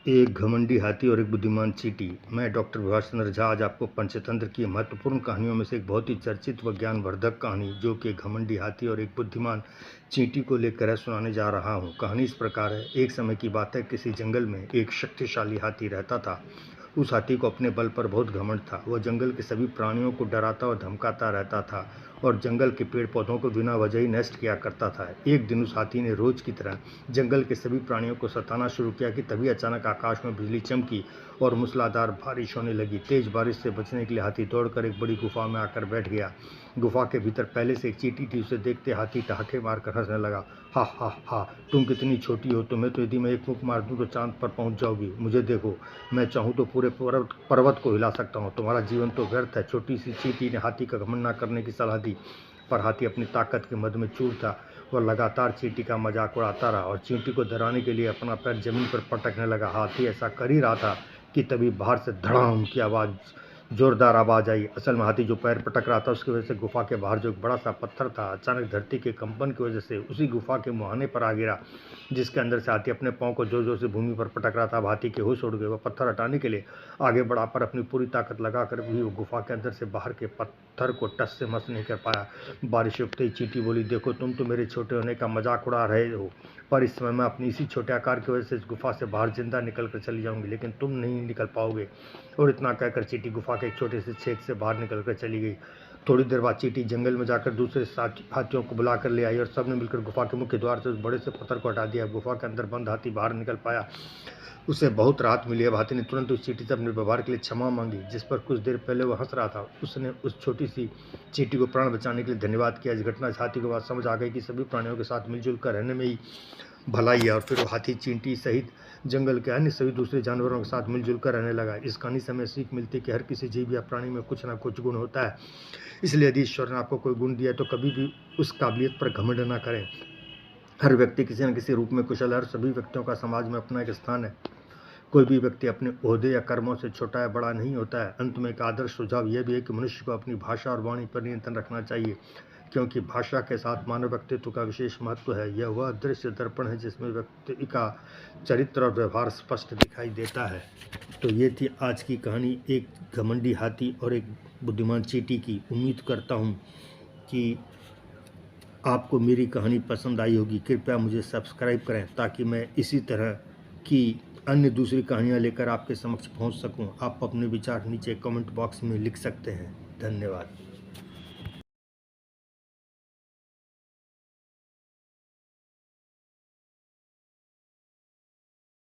एक घमंडी हाथी और एक बुद्धिमान चींटी। मैं डॉक्टर विभाष चंद्र झा आज आपको पंचतंत्र की महत्वपूर्ण कहानियों में से एक बहुत ही चर्चित व ज्ञानवर्धक कहानी जो कि घमंडी हाथी और एक बुद्धिमान चींटी को लेकर सुनाने जा रहा हूँ। कहानी इस प्रकार है। एक समय की बात है, किसी जंगल में एक शक्तिशाली हाथी रहता था। उस हाथी को अपने बल पर बहुत घमंड था। वह जंगल के सभी प्राणियों को डराता और धमकाता रहता था और जंगल के पेड़ पौधों को बिना वजह ही नष्ट किया करता था। एक दिन उस हाथी ने रोज की तरह जंगल के सभी प्राणियों को सताना शुरू किया कि तभी अचानक आकाश में बिजली चमकी और मूसलाधार बारिश होने लगी। तेज बारिश से बचने के लिए हाथी दौड़कर एक बड़ी गुफा में आकर बैठ गया। गुफा के भीतर पहले से एक चींटी थी। उसे देखते हाथी ठहाके मारकर हंसने लगा। हा हा हा, तुम कितनी छोटी हो। तुम्हें तो यदि मैं एक फूंक मार दूं तो चांद पर पहुंच जाओगी। मुझे देखो, मैं चाहूं तो पूरे पर्वत को हिला सकता हूं। तुम्हारा जीवन तो व्यर्थ है। छोटी सी चींटी ने हाथी का घमंड न करने की सलाह दी, पर हाथी अपनी ताकत के मद में चूर था। वह लगातार चींटी का मजाक उड़ाता रहा और चींटी को डराने के लिए अपना पैर जमीन पर पटकने लगा। हाथी ऐसा कर ही रहा था कि तभी बाहर से धड़ाम की जोरदार आवाज आई। असल में हाथी जो पैर पटक रहा था उसकी वजह से गुफा के बाहर जो एक बड़ा सा पत्थर था अचानक धरती के कंपन की वजह से उसी गुफा के मुहाने पर आ गिरा, जिसके अंदर से हाथी अपने पांव को जोर जोर से भूमि पर पटक रहा था। अब हाथी के होश उड़ गए। वह पत्थर हटाने के लिए आगे बढ़ा, पर अपनी पूरी ताकत लगाकर भी वो गुफा के अंदर से बाहर के पत्थर को टस से मस नहीं कर पाया। बारिश रुकते ही चींटी बोली, देखो, तुम तो मेरे छोटे होने का मजाक उड़ा रहे हो, पर इस समय मैं अपनी इसी छोटे आकार की वजह से इस गुफा से बाहर जिंदा निकल कर चली जाऊंगी, लेकिन तुम नहीं निकल पाओगे। और इतना कहकर चींटी गुफा के एक छोटे से छेद से बाहर निकल कर चली गई। थोड़ी देर बाद चींटी जंगल में जाकर दूसरे हाथियों को बुला कर ले आई और सबने मिलकर गुफा के मुख्य द्वार से उस बड़े से पत्थर को हटा दिया। गुफा के अंदर बंद हाथी बाहर निकल पाया। उसे बहुत राहत मिली। अब हाथी ने तुरंत उस चींटी से अपने व्यवहार के लिए क्षमा मांगी, जिस पर कुछ देर पहले वह हंस रहा था। उसने उस छोटी सी चींटी को प्राण बचाने के लिए धन्यवाद किया। इस घटना से हाथी को बात समझ आ गई कि सभी प्राणियों के साथ मिलजुल कर रहने में ही भलाई है, और फिर वो हाथी चींटी सहित जंगल के अन्य सभी दूसरे जानवरों के साथ मिलजुल कर रहने लगा। इस कहानी से हमें सीख मिलती है कि हर किसी जीव या प्राणी में कुछ ना कुछ गुण होता है। इसलिए यदि ईश्वर ने आपको कोई गुण दिया है तो कभी भी उस काबिलियत पर घमंड ना करें। हर व्यक्ति किसी न किसी रूप में कुशल है और सभी व्यक्तियों का समाज में अपना एक स्थान है। कोई भी व्यक्ति अपने ओहदे या कर्मों से छोटा या बड़ा नहीं होता है। अंत में एक आदर्श सुझाव यह भी है कि मनुष्य को अपनी भाषा और वाणी पर नियंत्रण रखना चाहिए, क्योंकि भाषा के साथ मानव व्यक्तित्व का विशेष महत्व है। यह वह दृश्य दर्पण है जिसमें व्यक्ति का चरित्र और व्यवहार स्पष्ट दिखाई देता है। तो ये थी आज की कहानी, एक घमंडी हाथी और एक बुद्धिमान चींटी की। उम्मीद करता हूँ कि आपको मेरी कहानी पसंद आई होगी। कृपया मुझे सब्सक्राइब करें ताकि मैं इसी तरह की अन्य दूसरी कहानियाँ लेकर आपके समक्ष पहुँच सकूँ। आप अपने विचार नीचे कमेंट बॉक्स में लिख सकते हैं। धन्यवाद।